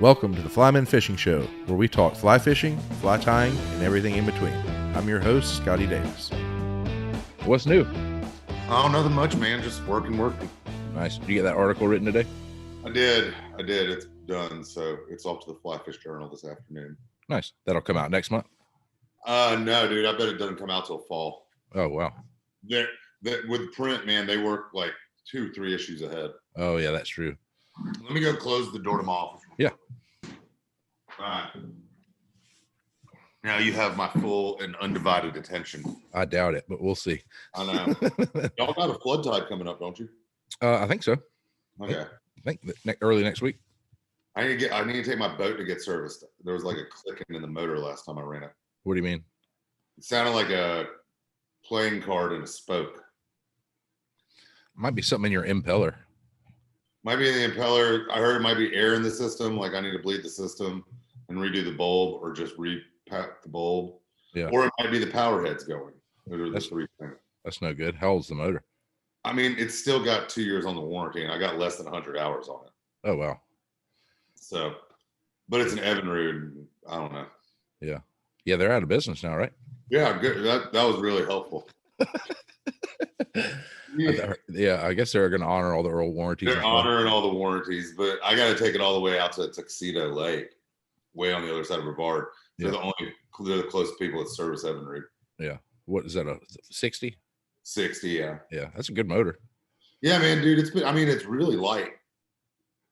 Welcome to the Flymen Fishing Show, where we talk fly fishing, fly tying, and everything in between. I'm your host, Scotty Davis. What's new? Oh, nothing much, man. Just working. Nice. Did you get that article written today? I did. It's done. So it's off to the Fly Fish Journal this afternoon. Nice. That'll come out next month? No, dude. I bet it doesn't come out till fall. Oh, wow. With print, man, they work like 2-3 issues ahead. Oh, yeah, that's true. Let me go close the door to my office. Yeah. All right. Now you have my full and undivided attention. I doubt it, but we'll see. I know. Y'all got a flood tide coming up, don't you? I think so. Okay. I think early next week. I need to take my boat to get serviced. There was like a clicking in the motor last time I ran it. What do you mean? It sounded like a playing card in a spoke. Might be something in your impeller. Might be in the impeller. I heard it might be air in the system. Like I need to bleed the system and redo the bulb, or just repack the bulb. Yeah. Or it might be the power heads going. Those are the three things. That's no good. How old's the motor? I mean, it's still got 2 years on the warranty, and I got less than 100 hours on it. Oh, wow. So, but it's an Evinrude. I don't know. Yeah. Yeah, they're out of business now, right? Yeah, good. That was really helpful. Yeah, I guess they're going to honor all the old warranties. They're honoring all the warranties, but I got to take it all the way out to Tuxedo Lake, way on the other side of Brevard. They're they're the closest people that service Evinrude. Yeah. What is that, a 60? 60, yeah. Yeah, that's a good motor. Yeah, man, dude. It's really light.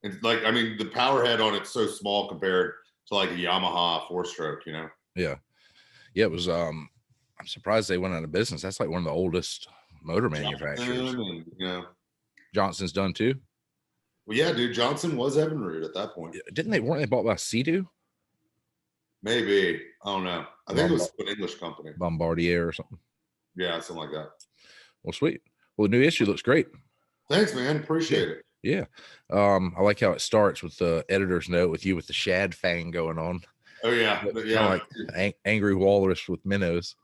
It's like, the power head on it's so small compared to like a Yamaha 4-stroke, you know? Yeah. Yeah, it was, I'm surprised they went out of business. That's like one of the oldest motor manufacturers. Johnson's done too? Well, yeah, dude, Johnson was Evinrude at that point. Weren't they bought by Sea-Doo? Maybe. I don't know. I think it was an English company. Bombardier or something. Yeah, something like that. Well, sweet. Well, the new issue looks great. Thanks, man. Appreciate it. Yeah. I like how it starts with the editor's note with you with the shad fang going on. Oh, yeah. Yeah. Like angry walrus with minnows.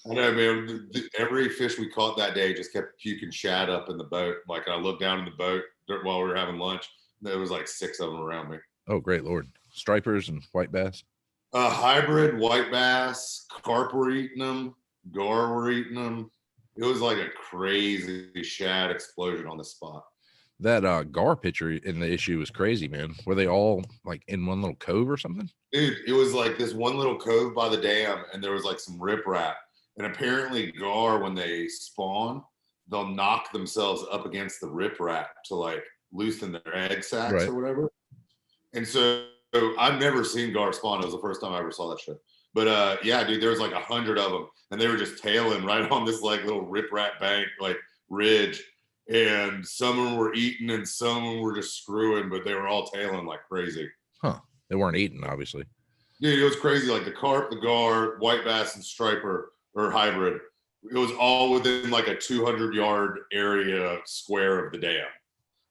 I know, man. Every fish we caught that day just kept puking shad up in the boat. Like, I looked down in the boat while we were having lunch. There was like 6 of them around me. Oh, great Lord. Stripers and white bass? Hybrid white bass, carp were eating them, gar were eating them. It was like a crazy shad explosion on the spot. That gar picture in the issue was crazy, man. Were they all like in one little cove or something? Dude, it was like this one little cove by the dam, and there was like some riprap. And apparently gar, when they spawn, they'll knock themselves up against the riprap to like loosen their egg sacs or whatever. And so I've never seen gar spawn. It was the first time I ever saw that shit. But yeah, dude, there was like 100 of them, and they were just tailing right on this like little riprap bank, like ridge. And some of them were eating and some of them were just screwing, but they were all tailing like crazy. Huh. They weren't eating, obviously. Dude, it was crazy. Like the carp, the gar, white bass, and striper or hybrid. It was all within like a 200-yard area square of the dam.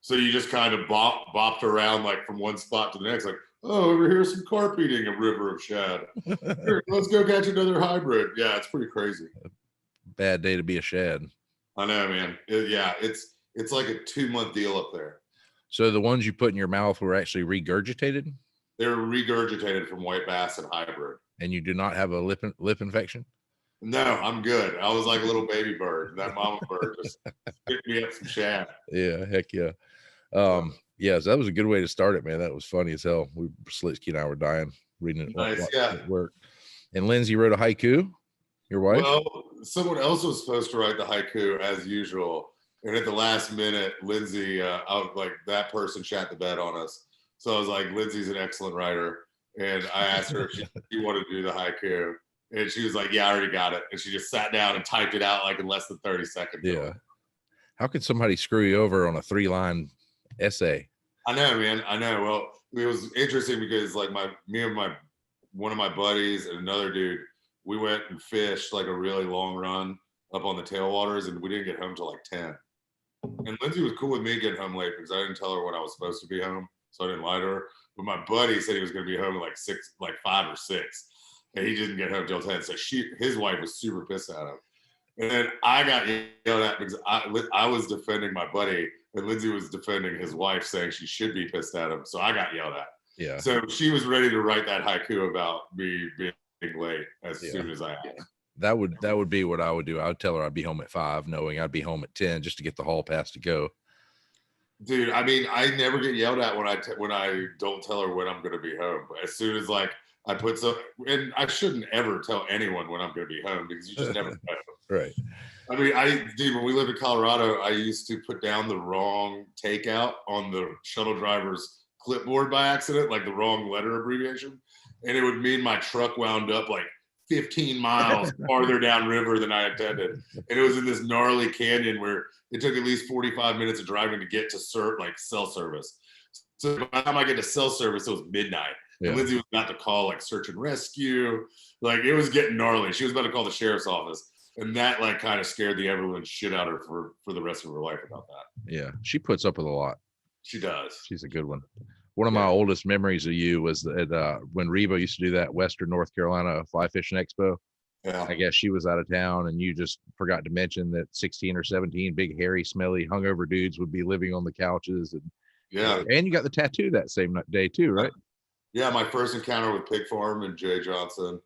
So you just kind of bopped around like from one spot to the next, like, oh, over here's some carp eating a river of shad. Here, let's go catch another hybrid. Yeah, it's pretty crazy. Bad day to be a shad. I know, man. It's like a 2-month deal up there. So the ones you put in your mouth were actually regurgitated? They were regurgitated from white bass and hybrid. And you do not have a lip infection? No, I'm good. I was like a little baby bird. That mama bird just picked me up some shad. Yeah, heck yeah. Yeah, so that was a good way to start it, man. That was funny as hell. Slitsky and I were dying reading it at work. And Lindsay wrote a haiku, your wife? Well, someone else was supposed to write the haiku as usual. And at the last minute, Lindsay, that person shat the bed on us. So I was like, Lindsay's an excellent writer. And I asked her if she wanted to do the haiku. And she was like, yeah, I already got it. And she just sat down and typed it out like in less than 30 seconds. Yeah. How could somebody screw you over on a 3-line essay? I know, man. I know. Well, it was interesting because like one of my buddies and another dude, we went and fished like a really long run up on the tailwaters, and we didn't get home till like 10. And Lindsay was cool with me getting home late because I didn't tell her when I was supposed to be home, so I didn't lie to her. But my buddy said he was going to be home at 5 or 6, and he didn't get home till 10. So his wife was super pissed at him. And then I got yelled at because I was defending my buddy, and Lindsay was defending his wife, saying she should be pissed at him. So I got yelled at. Yeah. So she was ready to write that haiku about me being late as soon as I asked. That would be what I would do. I would tell her I'd be home at 5, knowing I'd be home at 10 just to get the hall pass to go. Dude, I mean, I never get yelled at when I don't tell her when I'm going to be home. But as soon as like I put some, and I shouldn't ever tell anyone when I'm going to be home because you just never know. Right. I mean, dude, when we lived in Colorado, I used to put down the wrong takeout on the shuttle driver's clipboard by accident, like the wrong letter abbreviation. And it would mean my truck wound up like 15 miles farther downriver than I intended. And it was in this gnarly canyon where it took at least 45 minutes of driving to get to cell service. So by the time I get to cell service, it was midnight. Yeah. And Lindsay was about to call like search and rescue. Like it was getting gnarly. She was about to call the sheriff's office. And that like kind of scared the everyone shit out of her for the rest of her life about that. Yeah. She puts up with a lot. She does. She's a good one. One of my oldest memories of you was that when Reba used to do that Western North Carolina fly fishing expo. Yeah. I guess she was out of town and you just forgot to mention that 16 or 17 big, hairy, smelly, hungover dudes would be living on the couches. And you got the tattoo that same day too, right? Yeah. My first encounter with Pig Farm and Jay Johnson.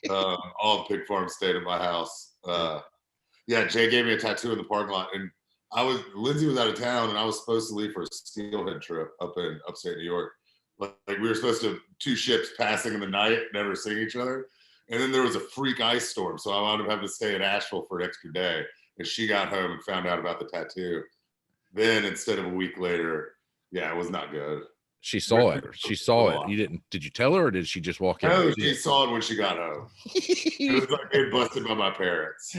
All Pig Farm stayed at my house. Jay gave me a tattoo in the parking lot, and Lindsay was out of town, and I was supposed to leave for a steelhead trip up in upstate New York. Like we were supposed to 2 ships passing in the night, never seeing each other, and then there was a freak ice storm, so I wound up having to stay in Asheville for an extra day. And she got home and found out about the tattoo. Then instead of a week later, it was not good. She saw it. She saw it. You didn't? Did you tell her, or did she just walk in? No, she saw it when she got home. It was like getting busted by my parents.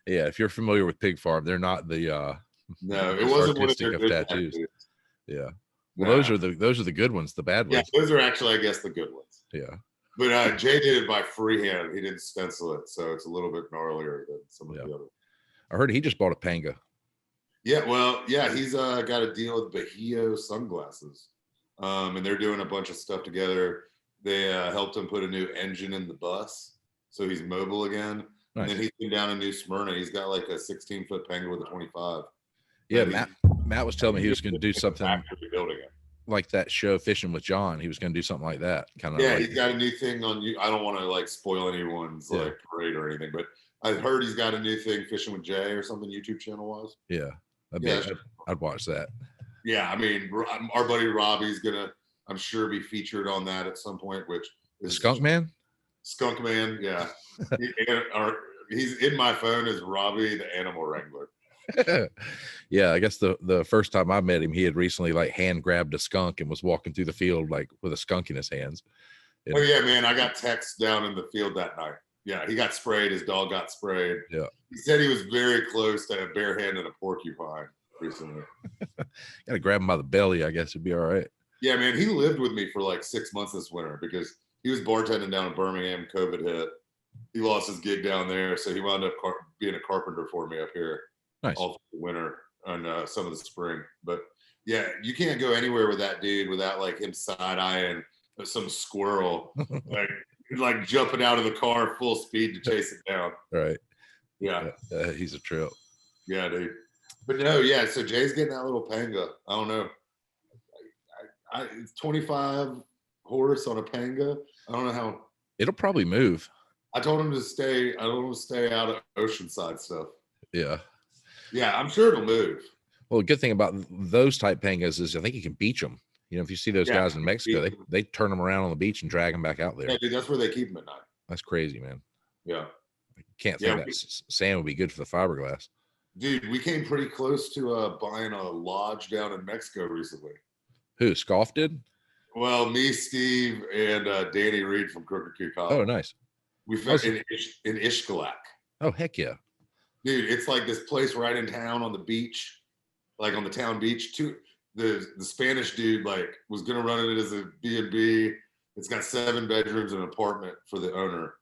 Yeah, if you're familiar with Pig Farm, they're not the no, it wasn't one of their good tattoos. Yeah, well, those are the good ones. The bad ones. Yeah, those are actually, I guess, the good ones. Yeah, but Jay did it by freehand. He didn't stencil it, so it's a little bit gnarlier than some of the others. I heard he just bought a panga. Yeah, well, he's got a deal with Bahio sunglasses, and they're doing a bunch of stuff together. They helped him put a new engine in the bus, so he's mobile again. Nice. And then he came down in New Smyrna. He's got like a 16-foot panga with a 25. Yeah, Matt was telling me he was going to do something like that show Fishing with John. He was going to do something like that. Kind of. Yeah, he's got a new thing on you. I don't want to like spoil anyone's like parade or anything, but I heard he's got a new thing, Fishing with Jay or something, YouTube channel wise. Yeah, I'd watch that. Yeah, I mean, our buddy Robbie's gonna, I'm sure, be featured on that at some point. Which is Skunk Man. Skunk Man, yeah. He's in my phone as Robbie the Animal Wrangler. Yeah, I guess the first time I met him, he had recently like hand grabbed a skunk and was walking through the field like with a skunk in his hands. And, oh yeah, man, I got texts down in the field that night. Yeah, he got sprayed. His dog got sprayed. Yeah, he said he was very close to a barehanded a porcupine recently. Got to grab him by the belly. I guess it'd be all right. Yeah, man, he lived with me for like 6 months this winter because he was bartending down in Birmingham. COVID hit. He lost his gig down there, so he wound up being a carpenter for me up here. Nice. All through the winter and some of the spring. But yeah, you can't go anywhere with that dude without like him side-eyeing some squirrel, like jumping out of the car full speed to chase it down. Right. Yeah. He's a trip. Yeah, dude. But no, yeah. So Jay's getting that little panga. I don't know. It's 25 horse on a panga. I don't know how. It'll probably move. I told him to stay. I don't want to stay out of oceanside stuff. Yeah. Yeah, I'm sure it'll move. Well, the good thing about those type pangas is I think you can beach them. You know, if you see those guys in Mexico, they turn them around on the beach and drag them back out there. Yeah, dude, that's where they keep them at night. That's crazy, man. Yeah. I can't think that sand would be good for the fiberglass. Dude, we came pretty close to buying a lodge down in Mexico recently. Who, SCOF did? Well, me, Steve, and Danny Reed from Crooked Creek College. Oh, nice. We found in Ishkalak. Oh, heck yeah. Dude, it's like this place right in town on the beach, like on the town beach. The Spanish dude like was gonna run it as a B&B. It's got 7 bedrooms and an apartment for the owner.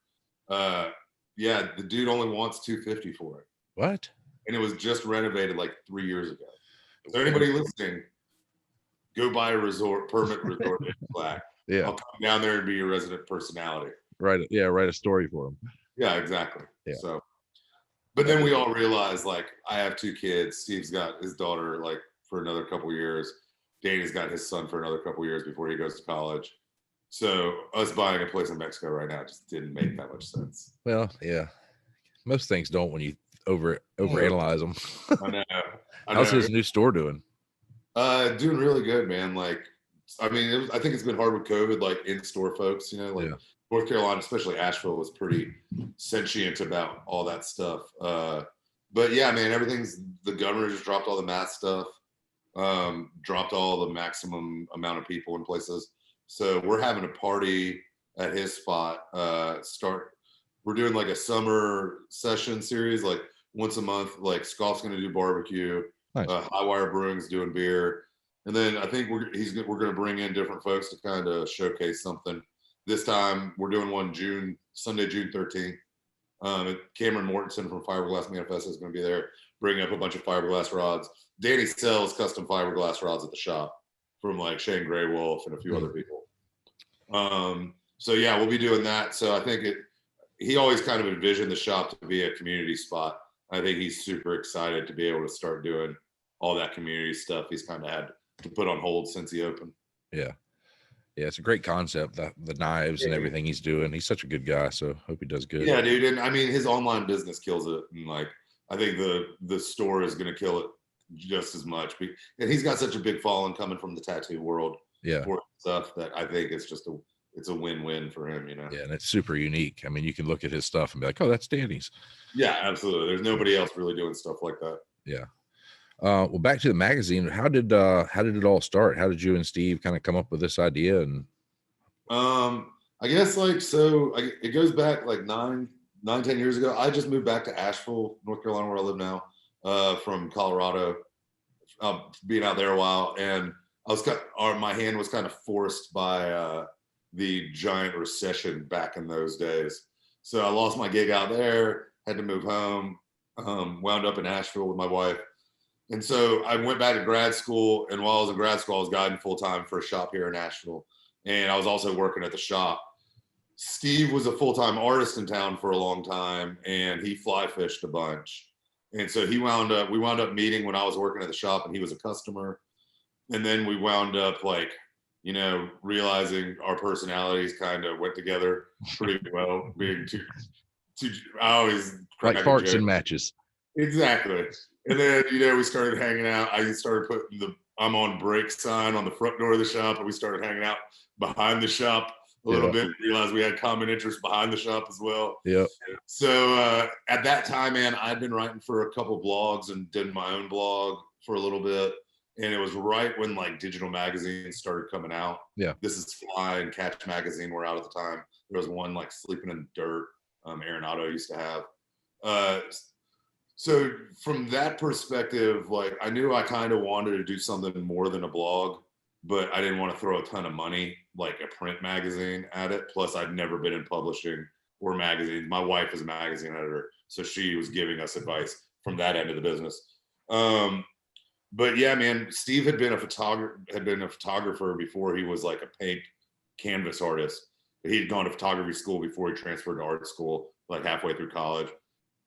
Yeah, the dude only wants $250 for it. What? And it was just renovated like 3 years ago. Is there anybody listening? Go buy a permit resort in Black. Yeah, I'll come down there and be your resident personality. Right. Yeah, write a story for him. Yeah, exactly. Yeah. So, but then we all realized, like, I have 2 kids. Steve's got his daughter like for another couple years. Danny's got his son for another couple years before he goes to college. So us buying a place in Mexico right now just didn't make that much sense. Well, yeah, most things don't when you overanalyze them. I know. How's his new store doing? Doing really good, man. Like, I mean, I think it's been hard with COVID, like in-store folks, you know, like North Carolina, especially Asheville, was pretty sentient about all that stuff. But yeah, man, the governor just dropped all the mask stuff, dropped all the maximum amount of people in places. So we're having a party at his spot. We're doing like a summer session series, like once a month. Like SCOF's going to do barbecue. Nice. High Wire Brewing's doing beer, and then I think we're going to bring in different folks to kind of showcase something. This time we're doing one Sunday, June 13th. Cameron Mortensen from Fiberglass Manifesto is going to be there, bringing up a bunch of fiberglass rods. Danny sells custom fiberglass rods at the shop from like Shane Gray Wolf and a few other people. So yeah, we'll be doing that. So I think he always kind of envisioned the shop to be a community spot. I think he's super excited to be able to start doing all that community stuff he's kind of had to put on hold since he opened. Yeah, it's a great concept, the knives and everything he's doing. He's such a good guy, so hope he does good. Yeah, dude. And I mean, his online business kills it, and like I think the store is going to kill it just as much. And he's got such a big following coming from the tattoo world for stuff that I think it's just it's a win-win for him, you know. Yeah, and it's super unique. I mean, you can look at his stuff and be like, oh, that's Danny's. Yeah, absolutely. There's nobody else really doing stuff like that. Yeah. Well, back to the magazine. How did it all start? How did you and Steve kind of come up with this idea? And I guess it goes back like 9-10 years ago. I just moved back to Asheville, North Carolina, where I live now, from Colorado, being out there a while, and my hand was kind of forced by the giant recession back in those days. So I lost my gig out there, had to move home, wound up in Asheville with my wife. And so I went back to grad school, and while I was in grad school, I was guiding full-time for a shop here in Asheville. And I was also working at the shop. Steve was a full-time artist in town for a long time, and he fly fished a bunch. And so we wound up meeting when I was working at the shop, and he was a customer. And then we wound up realizing our personalities kind of went together pretty well, being two I always like parts and matches. Exactly. And then, we started hanging out. I started putting the I'm on break sign on the front door of the shop, and we started hanging out behind the shop a little bit. Realized we had common interests behind the shop as well. Yeah. So at that time, man, I'd been writing for a couple blogs and did my own blog for a little bit. And it was right when like digital magazines started coming out. Yeah. This Is Fly and Catch magazine were out at the time. There was one like Sleeping in Dirt, Arenado used to have. So from that perspective, like I knew I kind of wanted to do something more than a blog, but I didn't want to throw a ton of money, like a print magazine, at it. Plus I'd never been in publishing or magazines. My wife is a magazine editor, so she was giving us advice from that end of the business. But yeah, man, Steve had been a photographer before he was like a paint canvas artist. He'd gone to photography school before he transferred to art school, like halfway through college.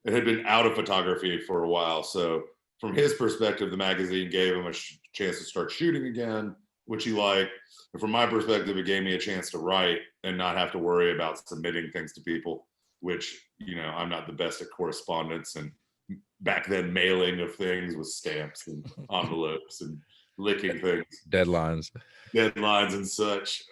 It had been out of photography for a while. So from his perspective, the magazine gave him a chance to start shooting again, which he liked. And from my perspective, it gave me a chance to write and not have to worry about submitting things to people, which, I'm not the best at correspondence, and back then mailing of things with stamps and envelopes and licking things. Deadlines and such.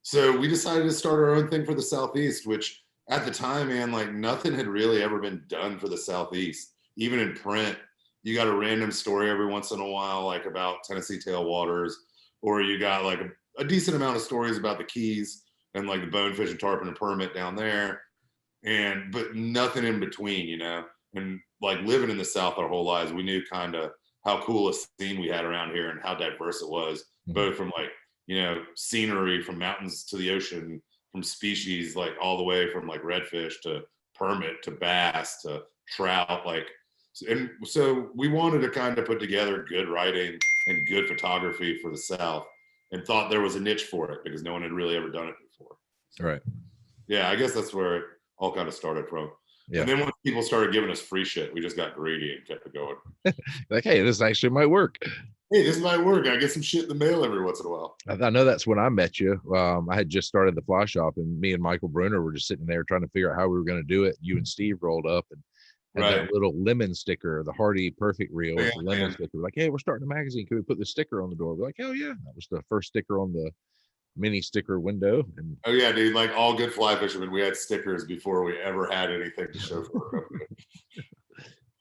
So we decided to start our own thing for the Southeast, which at the time, man, like nothing had really ever been done for the Southeast. Even in print, you got a random story every once in a while, like about Tennessee tailwaters, or you got like a decent amount of stories about the Keys and like the bonefish and tarpon and permit down there. But nothing in between, and like living in the South our whole lives, we knew kind of how cool a scene we had around here and how diverse it was, both from like, scenery, from mountains to the ocean, from species, like all the way from like redfish to permit to bass to trout, and so we wanted to kind of put together good writing and good photography for the South, and thought there was a niche for it because no one had really ever done it before. Right. Yeah, I guess that's where it all kind of started from. Yeah. And then when people started giving us free shit, we just got greedy and kept it going. Like, hey, this actually might work. hey, this might work. I get some shit in the mail every once in a while. I know that's when I met you. I had just started the fly shop, and me and Michael Bruner were just sitting there trying to figure out how we were going to do it. You and Steve rolled up and had that little lemon sticker, the Hardy Perfect Reel with the lemon sticker. We're like, hey, we're starting a magazine. Can we put the sticker on the door? We're like, hell yeah. That was the first sticker on the mini sticker window. And oh yeah, dude, like all good fly fishermen, we had stickers before we ever had anything to show for our company.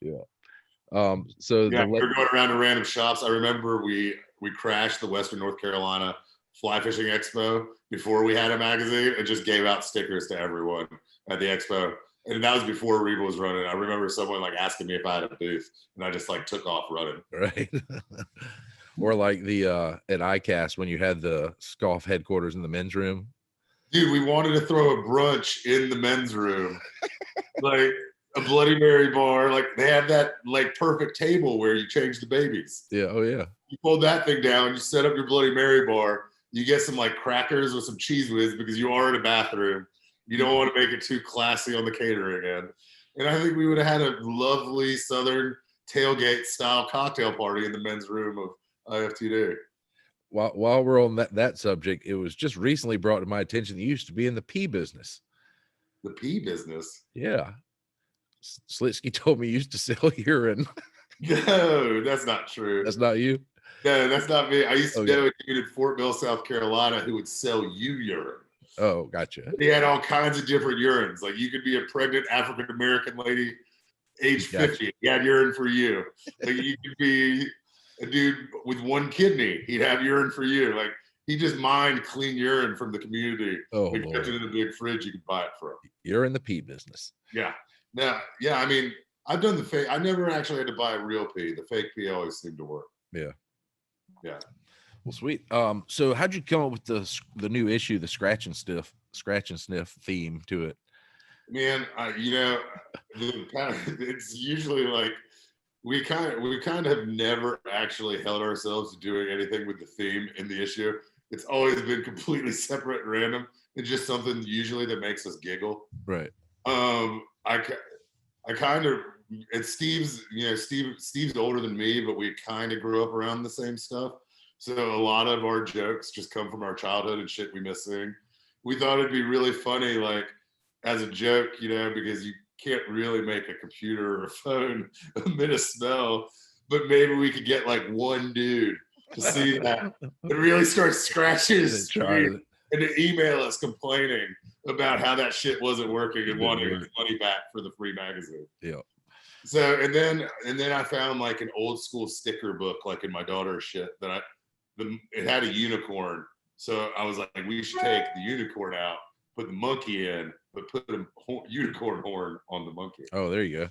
Yeah. So yeah, we were going around to random shops. I remember we crashed the Western North Carolina Fly Fishing Expo before we had a magazine and just gave out stickers to everyone at the expo. And that was before Reba was running. I remember someone like asking me if I had a booth, and I just like took off running. Right. Or like the at ICAST when you had the SCOF headquarters in the men's room. Dude, we wanted to throw a brunch in the men's room. Like a Bloody Mary bar. Like they have that like perfect table where you change the babies. Yeah. Oh yeah. You fold that thing down, you set up your Bloody Mary bar, you get some like crackers with some cheese whiz because you are in a bathroom. You don't want to make it too classy on the catering end. And I think we would have had a lovely Southern tailgate style cocktail party in the men's room of IFTD. While we're on that subject, it was just recently brought to my attention that you used to be in the pee business. The pee business? Yeah. Slitsky told me you used to sell urine. No, that's not true. That's not you? No, that's not me. I used to know a dude in Fort Mill, South Carolina who would sell you urine. Oh, gotcha. He had all kinds of different urines. Like you could be a pregnant African-American lady, age 50. He had urine for you. Like you could be a dude with one kidney. He'd have urine for you. Like he just mined clean urine from the community. Oh, we kept it in a big fridge you could buy it from. You're in the pee business. Yeah. Now, yeah, I mean, I've done the fake. I never actually had to buy a real pee. The fake pee always seemed to work. Yeah. Yeah. Well, sweet. So how'd you come up with the new issue, the scratch and sniff theme to it? Man, you know, it's usually like we kind of have never actually held ourselves to doing anything with the theme in the issue. It's always been completely separate and random. It's just something usually that makes us giggle. Right. I kind of, and Steve's older than me, but we kind of grew up around the same stuff. So a lot of our jokes just come from our childhood and shit we miss seeing. We thought it'd be really funny, like as a joke, you know, because you can't really make a computer or a phone emit a smell, but maybe we could get like one dude to see that and really start scratching his screen and to email us complaining about how that shit wasn't working and wanting his money back for the free magazine. Yeah. So and then I found like an old school sticker book, like in my daughter's shit, that it had a unicorn. So I was like, we should take the unicorn out, put the monkey in, but put a unicorn horn on the monkey. Oh, there you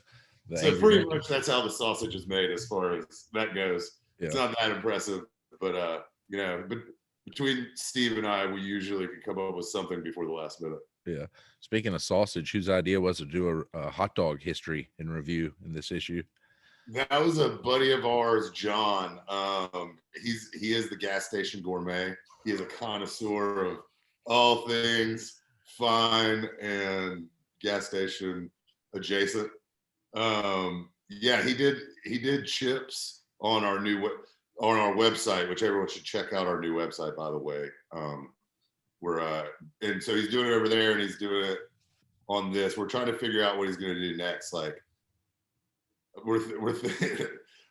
go. So pretty much that's how the sausage is made as far as that goes. Yeah. It's not that impressive, but you know, but between Steve and I, we usually can come up with something before the last minute. Yeah. Speaking of sausage, whose idea was to do a hot dog history and review in this issue? That was a buddy of ours, John. He is the Gas Station Gourmet. He is a connoisseur of all things fine and gas station adjacent. Yeah, he did chips on our website, which everyone should check out our new website, by the way. And so he's doing it over there and he's doing it on this. We're trying to figure out what he's going to do next. Like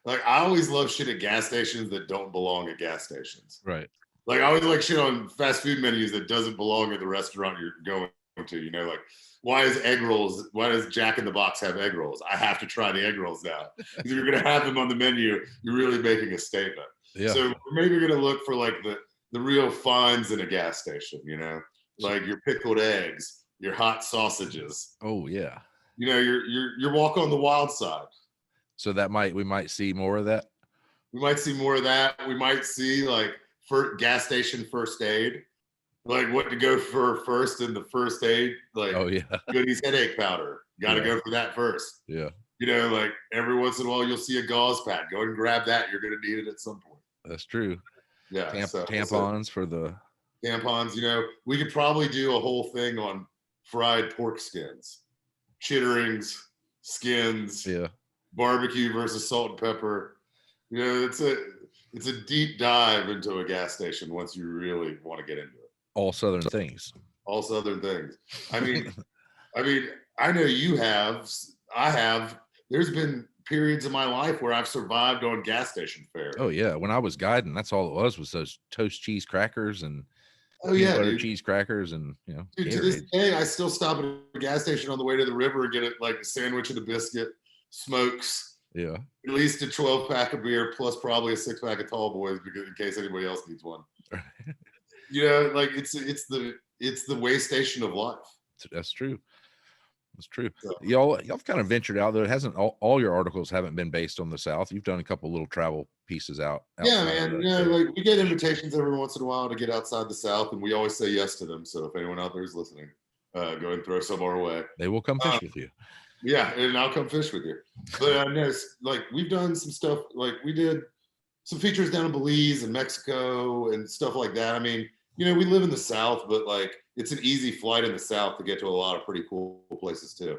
like I always love shit at gas stations that don't belong at gas stations. Right. Like I always like shit on fast food menus that doesn't belong at the restaurant you're going to, you know, like why does Jack in the Box have egg rolls? I have to try the egg rolls now. If you're going to have them on the menu, you're really making a statement. Yeah. So maybe you're going to look for like the real finds in a gas station, you know, like your pickled eggs, your hot sausages. Oh yeah. You know, your walk on the wild side. So we might see more of that. We might see more of that. We might see like gas station first aid, like what to go for first in the first aid. Like, oh yeah, Goody's headache powder. Got to go for that first. Yeah. You know, like every once in a while you'll see a gauze pad. Go and grab that. You're going to need it at some point. That's true. Yeah. Tampons for the tampons. You know, we could probably do a whole thing on fried pork skins, chitterings, skins. Yeah. Barbecue versus salt and pepper. You know, it's a deep dive into a gas station once you really want to get into it. All Southern things. All Southern things. I mean, I know you have. I have. There's been periods of my life where I've survived on gas station fare. Oh yeah, when I was guiding, that's all it was those toast cheese crackers and butter cheese crackers and Dude, to this day, I still stop at a gas station on the way to the river and get it like a sandwich and a biscuit, smokes. Yeah. At least a 12-pack of beer plus probably a 6-pack of Tall Boys because in case anybody else needs one. Like it's the way station of life. That's true. That's true. So, y'all kind of ventured out there. It hasn't all your articles haven't been based on the South. You've done a couple little travel pieces out. Yeah, man. Yeah, like we get invitations every once in a while to get outside the South, and we always say yes to them. So if anyone out there is listening, go and throw some our way. They will come fish with you. Yeah, and I'll come fish with you. But like we've done some stuff. Like we did some features down in Belize and Mexico and stuff like that. I mean, we live in the South, but like it's an easy flight in the South to get to a lot of pretty cool places too.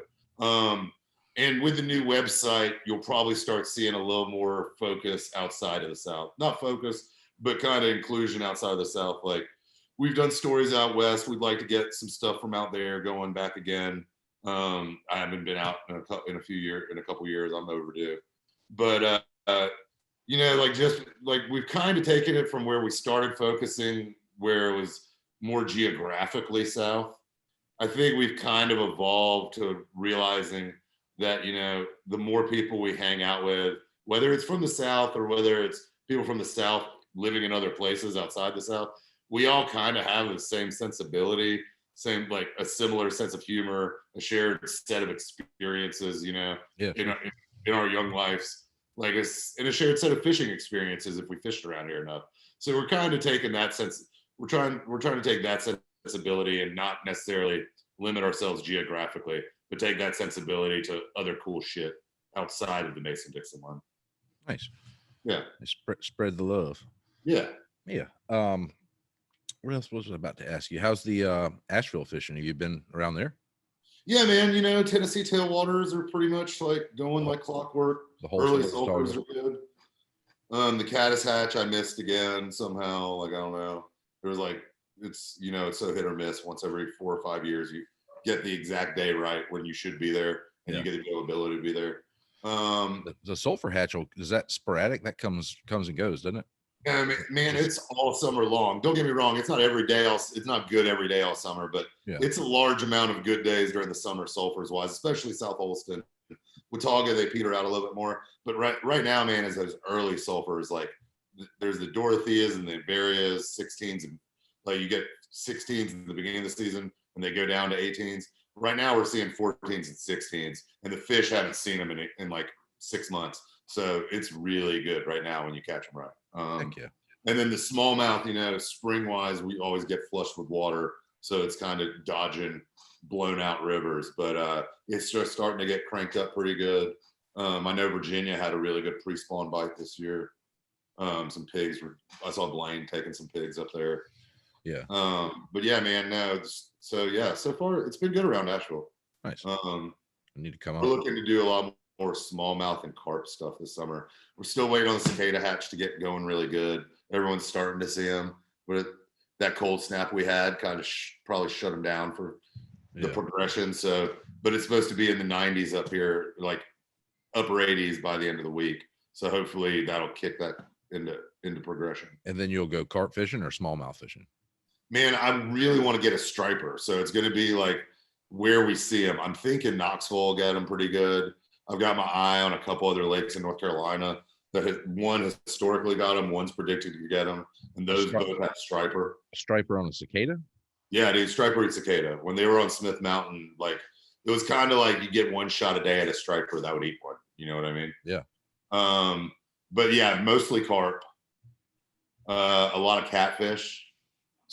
And with the new website, you'll probably start seeing a little more focus outside of the South. Not focus, but kind of inclusion outside of the South. Like we've done stories out West. We'd like to get some stuff from out there going back again. I haven't been out in a couple years. I'm overdue. But, like we've kind of taken it from where we started focusing, where it was more geographically South. I think we've kind of evolved to realizing that, the more people we hang out with, whether it's from the South or whether it's people from the South living in other places outside the South, we all kind of have the same sensibility, like a similar sense of humor, a shared set of experiences, in our young lives, like in a shared set of fishing experiences if we fished around here enough. So we're kind of taking that sense. We're trying to take that sensibility and not necessarily limit ourselves geographically, but take that sensibility to other cool shit outside of the Mason-Dixon line. Nice. Yeah. Spread the love. Yeah. Yeah. What else was I about to ask you? How's the Asheville fishing? Have you been around there? Yeah, man. Tennessee tailwaters are pretty much like going like clockwork. The whole early sulfurs are good. The caddis hatch I missed again somehow. Like I don't know. There was like it's so hit or miss. Once every 4 or 5 years, you get the exact day right when you should be there, and you get the availability to be there. The sulfur hatch, is that sporadic? That comes and goes, doesn't it? Yeah, man, it's all summer long. Don't get me wrong; it's not every day. It's not good every day all summer, but it's a large amount of good days during the summer, sulfurs wise, especially South Holston. Watauga, they peter out a little bit more, but right now, man, is those early sulfurs. Like there's the Dorotheas and the Varias 16s, and like you get 16s in the beginning of the season, and they go down to 18s. Right now, we're seeing 14s and 16s, and the fish haven't seen them in like 6 months. So it's really good right now when you catch them right. Thank you. And then the smallmouth, spring wise, we always get flushed with water, so it's kind of dodging blown out rivers. But it's just starting to get cranked up pretty good. I know Virginia had a really good pre-spawn bite this year. Some pigs I saw Blaine taking some pigs up there. Yeah. But yeah, man, no. So far it's been good around Asheville. Nice. I need to come up. We're looking to do a lot more smallmouth and carp stuff this summer. We're still waiting on the cicada hatch to get going really good. Everyone's starting to see them, but that cold snap we had kind of probably shut them down for the progression. So, but it's supposed to be in the 90s up here, like upper 80s by the end of the week. So hopefully that'll kick that into progression. And then you'll go carp fishing or smallmouth fishing? Man, I really want to get a striper. So it's going to be like where we see them. I'm thinking Knoxville will get them pretty good. I've got my eye on a couple other lakes in North Carolina that one has historically got them, one's predicted to get them, and those both have striper. A striper on a cicada? Yeah, dude, striper and cicada. When they were on Smith Mountain, like it was kind of like you get one shot a day at a striper that would eat one. You know what I mean? Yeah. But yeah, mostly carp. A lot of catfish.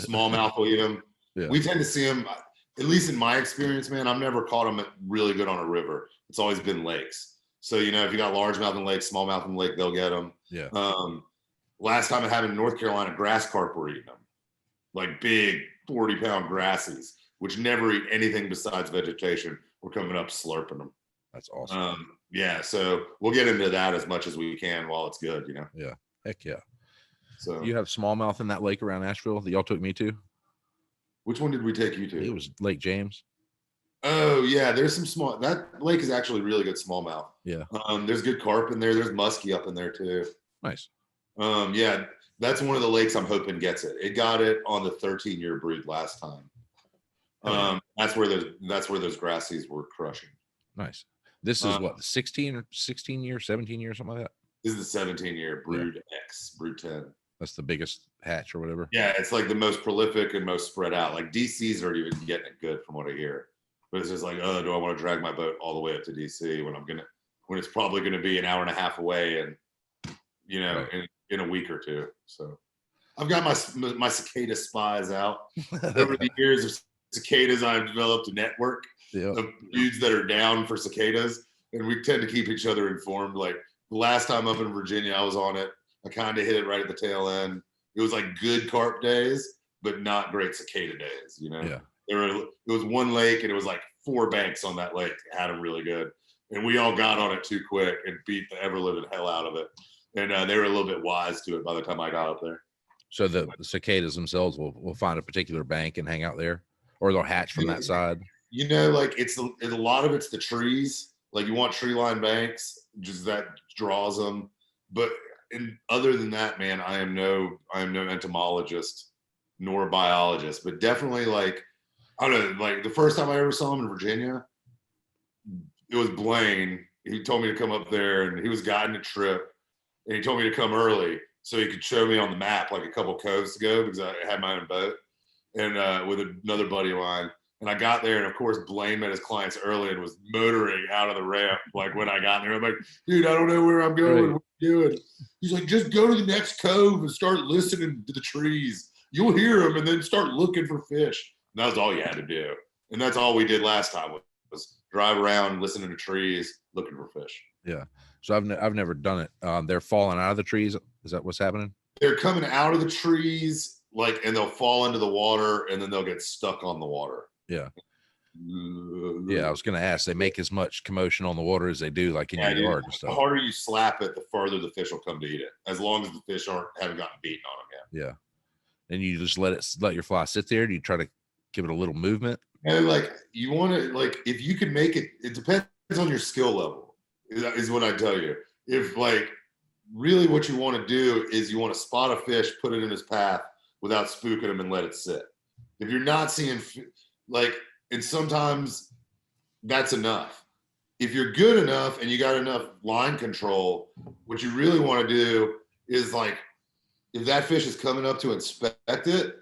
Smallmouth will eat them. Yeah. We tend to see them, at least in my experience, man. I've never caught them really good on a river. It's always been lakes. So, if you got largemouth in lake, smallmouth in lake, they'll get them. Yeah. Last time it happened in North Carolina, grass carp were eating them. Like big 40-pound grassies, which never eat anything besides vegetation. We're coming up slurping them. That's awesome. Yeah. So we'll get into that as much as we can while it's good, Yeah. Heck yeah. So you have smallmouth in that lake around Asheville that y'all took me to? which one did we take you to? It was Lake James. Oh yeah, there's some small. That lake is actually really good smallmouth. Yeah. There's good carp in there. There's muskie up in there too. Nice. Yeah, that's one of the lakes I'm hoping gets it. It got it on the 13-year brood last time. That's where those grassies were crushing. Nice. This is what, 16 or 16 years, 17 years, something like that. This is the 17-year brood X, brood 10. That's the biggest hatch or whatever. Yeah, it's like the most prolific and most spread out. Like DC's aren't even getting it good from what I hear. But it's just like, oh, do I want to drag my boat all the way up to DC when it's probably gonna be an hour and a half away and in a week or two. So I've got my cicada spies out. Over the years of cicadas, I've developed a network of dudes that are down for cicadas, and we tend to keep each other informed. Like the last time up in Virginia, I was on it. I kind of hit it right at the tail end. It was like good carp days, but not great cicada days. Yeah. It was one lake, and it was like 4 banks on that lake had them really good, and we all got on it too quick and beat the ever living hell out of it. And they were a little bit wise to it by the time I got up there. So the cicadas themselves will find a particular bank and hang out there, or they'll hatch from that side. Like it's a lot of it's the trees. Like you want tree line banks, just that draws them. But other than that, man, I am no entomologist nor biologist, but definitely like I don't know. Like the first time I ever saw him in Virginia, it was Blaine. He told me to come up there, and he was guiding a trip. And he told me to come early so he could show me on the map like a couple coves to go because I had my own boat and with another buddy of mine. And I got there, and of course Blaine met his clients early and was motoring out of the ramp. Like when I got there, I'm like, dude, I don't know where I'm going. Right. What are you doing? He's like, just go to the next cove and start listening to the trees. You'll hear them, and then start looking for fish. And that was all you had to do. And that's all we did last time was drive around, listening to trees, looking for fish. Yeah. So I've never done it. They're falling out of the trees. Is that what's happening? They're coming out of the trees, and they'll fall into the water, and then they'll get stuck on the water. Yeah. Yeah, I was going to ask. They make as much commotion on the water as they do, like in your yard and stuff. The harder you slap it, the farther the fish will come to eat it. As long as the fish haven't gotten beaten on them yet. Yeah. And you just let your fly sit there. Do you try to give it a little movement? And like you want to if you can make it. It depends on your skill level. Is what I tell you. If really what you want to do is you want to spot a fish, put it in his path without spooking him and let it sit. If you're not seeing and sometimes that's enough. If you're good enough and you got enough line control, what you really want to do is if that fish is coming up to inspect it,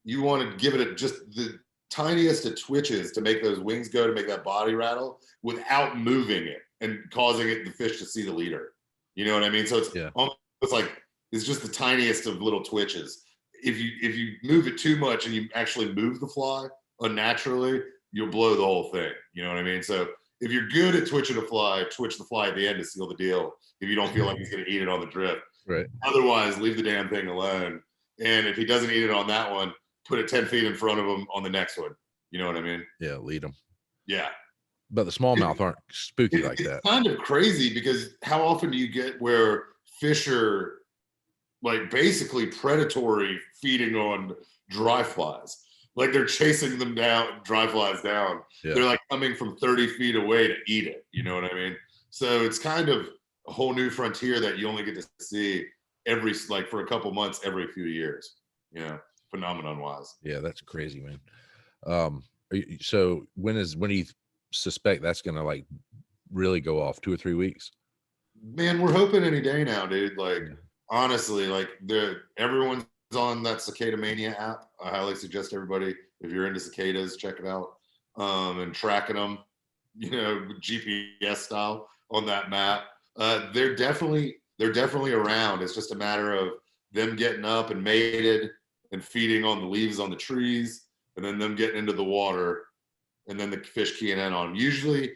you want to give it just the tiniest of twitches to make those wings go, to make that body rattle without moving it and causing the fish to see the leader. You know what I mean? So it's almost like it's just the tiniest of little twitches. If you move it too much and you actually move the fly unnaturally, you'll blow the whole thing. You know what I mean? So if you're good at twitching a fly, twitch the fly at the end to seal the deal. If you don't feel like he's going to eat it on the drift. Right. Otherwise, leave the damn thing alone. And if he doesn't eat it on that one, put it 10 feet in front of him on the next one. You know what I mean? Yeah, lead them. Yeah. But the smallmouth aren't spooky like that. It's kind of crazy because how often do you get where fish are basically predatory feeding on dry flies? Like they're chasing them down, dry flies down. Yeah. They're coming from 30 feet away to eat it. You know what I mean? So it's kind of a whole new frontier that you only get to see for a couple months every few years, phenomenon wise. Yeah, that's crazy, man. So when do you suspect that's gonna really go off? 2 or 3 weeks? Man, we're hoping any day now, dude. Honestly, everyone's on that Cicada Mania app. I highly suggest everybody, if you're into cicadas, check it out. And tracking them, GPS style on that map. They're definitely around. It's just a matter of them getting up and mated and feeding on the leaves on the trees, and then them getting into the water, and then the fish keying in on them. Usually,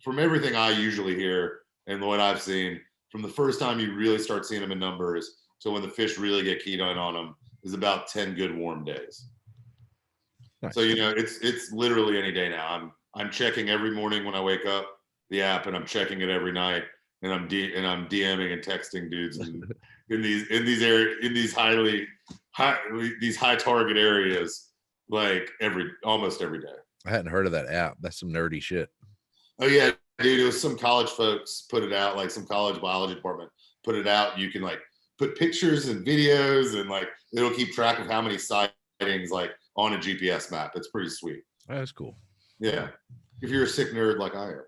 from everything I usually hear and what I've seen, from the first time you really start seeing them in numbers, so when the fish really get keyed in on them, is about 10 good warm days. Nice. So it's literally any day now. I'm checking every morning when I wake up the app, and I'm checking it every night, and I'm DMing and texting dudes and in these high target areas, like almost every day. I hadn't heard of that app. That's some nerdy shit. Oh yeah, dude. It was some college folks put it out, like some college biology department put it out. You can like put pictures and videos, and like it'll keep track of how many sightings like on a GPS map. It's pretty sweet. Oh, that's cool. Yeah, if you're a sick nerd like I am.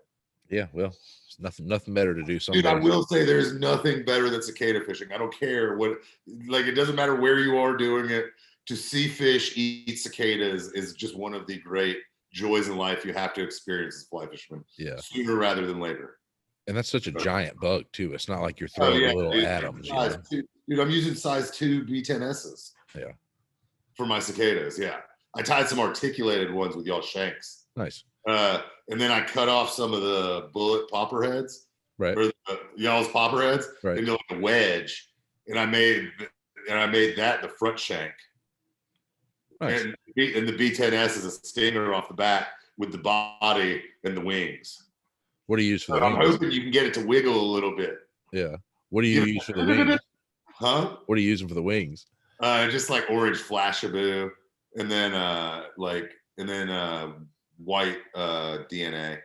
Yeah, well, it's nothing better to do. Dude, I will say there's nothing better than cicada fishing. I don't care what, like, it doesn't matter where you are doing it. To see fish eat cicadas is just one of the great joys in life you have to experience as fly fishermen. Yeah, sooner rather than later. And that's such a giant bug too. It's not like you're throwing little atoms. Dude, I'm using size 2 B10S's. Yeah. For my cicadas, yeah. I tied some articulated ones with y'all shanks. Nice. And then I cut off some of the bullet popper heads, right? Or y'all's popper heads, right? Into like a wedge, and I made that the front shank. Nice. And the B10S is a stinger off the back with the body and the wings. What do you use for the wings? I'm hoping you can get it to wiggle a little bit. Yeah. What do you use for the wings? Huh? What are you using for the wings? Just like orange Flashaboo, and then white DNA.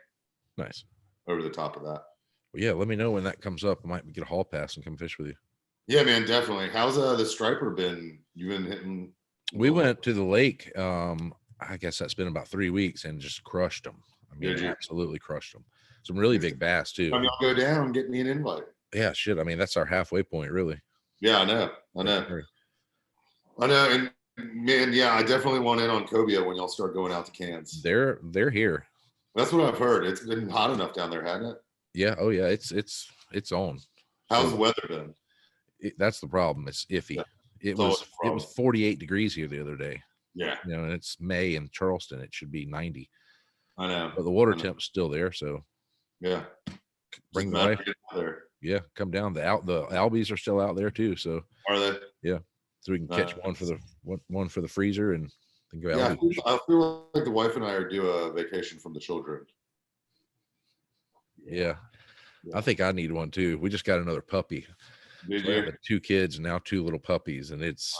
Nice. Over the top of that. Well, yeah, let me know when that comes up. I might get a hall pass and come fish with you. Yeah, man, definitely. How's the striper been? You've been hitting? We went to the lake. I guess that's been about 3 weeks and just crushed them. I mean, absolutely crushed them. Some really big bass too. I mean, I'll go down and get me an invite. Yeah, shit. I mean, that's our halfway point, really. Yeah, I know. And man, yeah, I definitely want in on cobia when y'all start going out to cans. They're here. That's what I've heard. It's been hot enough down there, hasn't it? Yeah. Oh yeah. It's on. How's the weather been? That's the problem. It's iffy. Yeah. It was 48 degrees here the other day. Yeah. You know, and it's May in Charleston. It should be 90. I know. But the water temp's still there, so yeah. Bring the wife. Yeah, come down. The albies are still out there too. So are they? Yeah. So we can catch one for the freezer and then go out. Yeah, I feel like the wife and I are due a vacation from the children. Yeah. I think I need one too. We just got another puppy. Did you? 2 kids and now 2 little puppies, and it's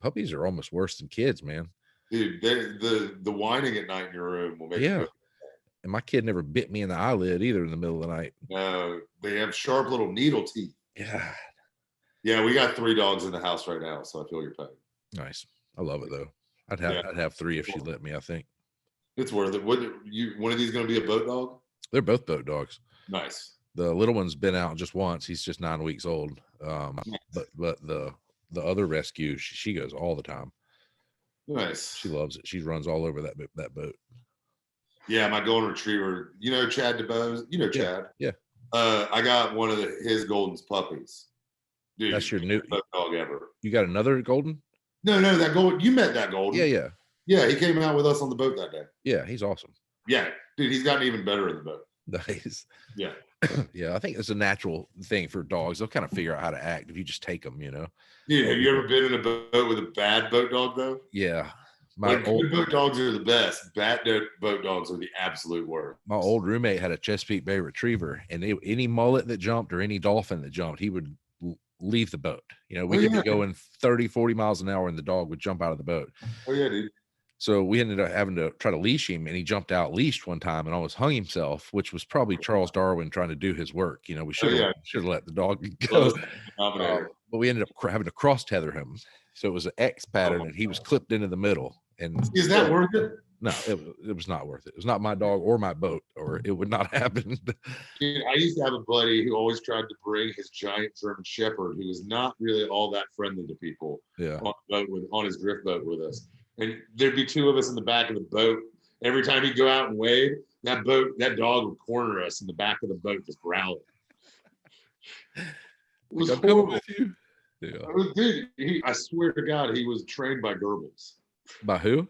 puppies are almost worse than kids, man. Dude, the whining at night in your room will make you go. And my kid never bit me in the eyelid either in the middle of the night. No, they have sharp little needle teeth. Yeah. Yeah, we got 3 dogs in the house right now, so I feel your pain. Nice. I love it though. I'd have 3 if she let me, I think. It's worth it. One of these going to be a boat dog? They're both boat dogs. Nice. The little one's been out just once. He's just 9 weeks old. But the other rescue, she goes all the time. Nice. She loves it. She runs all over that boat. Yeah, my golden retriever. You know Chad DeBose? You know Chad. Yeah. I got one of his Golden's puppies. Dude, that's your new dog ever. You got another golden? No, that golden. You met that golden. Yeah. Yeah, he came out with us on the boat that day. Yeah, he's awesome. Yeah, dude, he's gotten even better in the boat. Nice. Yeah. Yeah, I think it's a natural thing for dogs. They'll kind of figure out how to act if you just take them, you know. Dude, have you ever been in a boat with a bad boat dog though? Yeah. Good boat dogs are the best. Bad boat dogs are the absolute worst. My old roommate had a Chesapeake Bay Retriever, and any mullet that jumped or any dolphin that jumped, he would leave the boat. You know, we could be going 30, 40 miles an hour, and the dog would jump out of the boat. Oh yeah, dude. So we ended up having to try to leash him, and he jumped out leashed one time and almost hung himself, which was probably Charles Darwin trying to do his work. You know, we should have let the dog go. But we ended up having to cross tether him. So it was an X pattern, and he was clipped into the middle. And is that worth it? No, it was not worth it. It was not my dog or my boat, or it would not happen. Dude, I used to have a buddy who always tried to bring his giant German Shepherd, who was not really all that friendly to people. Yeah. On his drift boat with us. And there'd be 2 of us in the back of the boat. Every time he'd go out and wade, that dog would corner us in the back of the boat, just growling. It was horrible. With you. Yeah. Dude, I swear to God, he was trained by Goebbels. By who?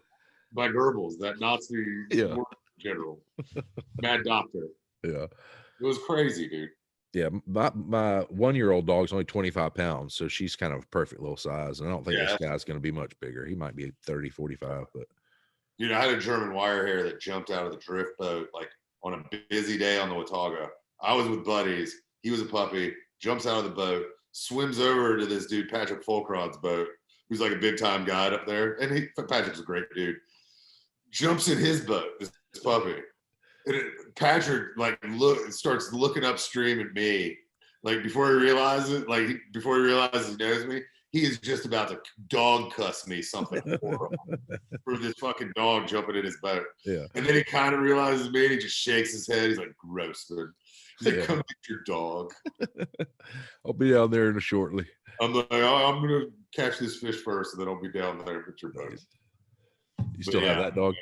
By Goebbels, that Nazi general, mad doctor. Yeah. It was crazy, dude. Yeah, my 1-year-old dog's only 25 pounds, so she's kind of a perfect little size. And I don't think this guy's going to be much bigger. He might be 30, 45, but. Dude, I had a German wire hair that jumped out of the drift boat, like on a busy day on the Watauga. I was with buddies. He was a puppy, jumps out of the boat. swims over to this dude, Patrick Folkrod's boat, who's like a big time guide up there. And Patrick's a great dude. Jumps in his boat, this puppy. And Patrick starts looking upstream at me. Like before he realizes he knows me, he is just about to dog cuss me something horrible for this fucking dog jumping in his boat. Yeah. And then he kind of realizes me and he just shakes his head. He's like, gross, dude. He's like, come get your dog. I'll be down there shortly. I'm like, I'm going to catch this fish first and then I'll be down there with your boat. You still have that dog?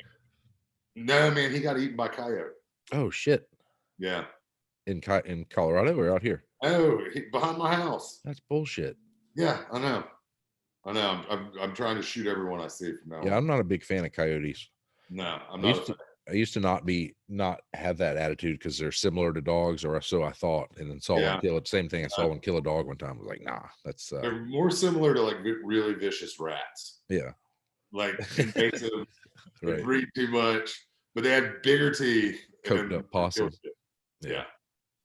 No, man, he got eaten by coyote. Oh, shit. Yeah. In Colorado or out here? Oh, behind my house. That's bullshit. Yeah, I know. I'm trying to shoot everyone I see from now. Yeah, I'm not a big fan of coyotes. No, I'm not. I used to not have that attitude because they're similar to dogs, or so I thought, and then saw one kill it. Same thing. I saw one kill a dog one time. I was like, nah, that's. They're more similar to like really vicious rats. Yeah. Like invasive, they breed too much, but they have bigger teeth. Coked up possum. Yeah.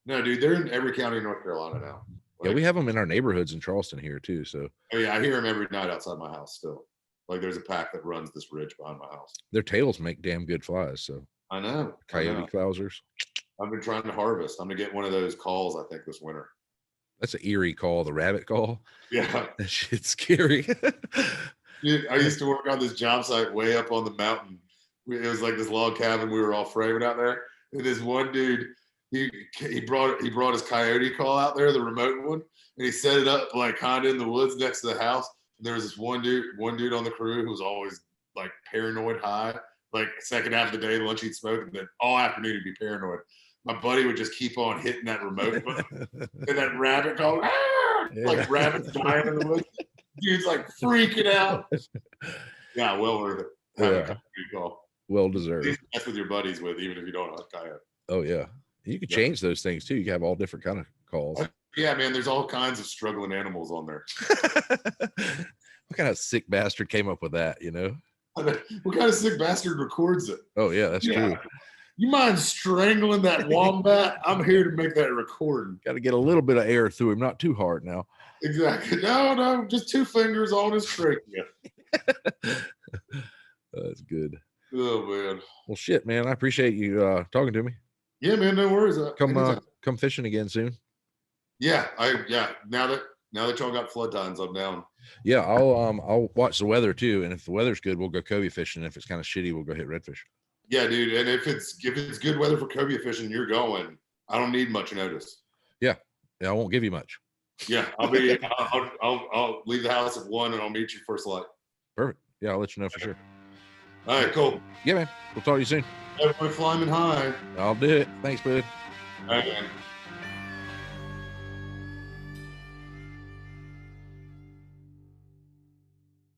No, dude, they're in every county in North Carolina now. Like, yeah, we have them in our neighborhoods in Charleston here too. So. Oh yeah, I hear them every night outside my house still. Like there's a pack that runs this ridge behind my house. Their tails make damn good flies. So. I know. Coyote clousers. I've been trying to harvest. I'm gonna get one of those calls, I think, this winter. That's an eerie call, the rabbit call. Yeah. That shit's scary. Dude, I used to work on this job site way up on the mountain. It was like this log cabin we were all framing out there. And this one dude, he brought his coyote call out there, the remote one, and he set it up like kind of in the woods next to the house. And there was this one dude on the crew who was always like paranoid high. Like second half of the day, lunch he'd smoke, and then all afternoon he'd be paranoid. My buddy would just keep on hitting that remote button, and that rabbit call, like rabbits dying in the woods. Dude's like freaking out. Yeah, well worth it. Yeah. Call. Well deserved. That's with your buddies with, even if you don't have coyote. Oh yeah, you could change those things too. You can have all different kind of calls. Yeah, man. There's all kinds of struggling animals on there. What kind of sick bastard came up with that? You know. What kind of sick bastard records it? Oh yeah, that's true. You mind strangling that wombat? I'm here to make that recording. Got to get a little bit of air through him, not too hard now. Exactly. No, just 2 fingers on his trachea. That's good. Oh man. Well, shit, man. I appreciate you talking to me. Yeah, man. No worries. Come fishing again soon. Yeah, Now that y'all got flood times, I'm down. Yeah, I'll watch the weather too, and if the weather's good, we'll go cobia fishing. If it's kind of shitty, we'll go hit redfish. Yeah, dude. And if it's good weather for cobia fishing, you're going. I don't need much notice. Yeah, I won't give you much. Yeah, I'll leave the house at 1 and I'll meet you first light. Perfect. Yeah, I'll let you know for sure. All right, cool. Yeah, man. We'll talk to you soon. Everybody Flymen high. I'll do it. Thanks, bud. All right, man.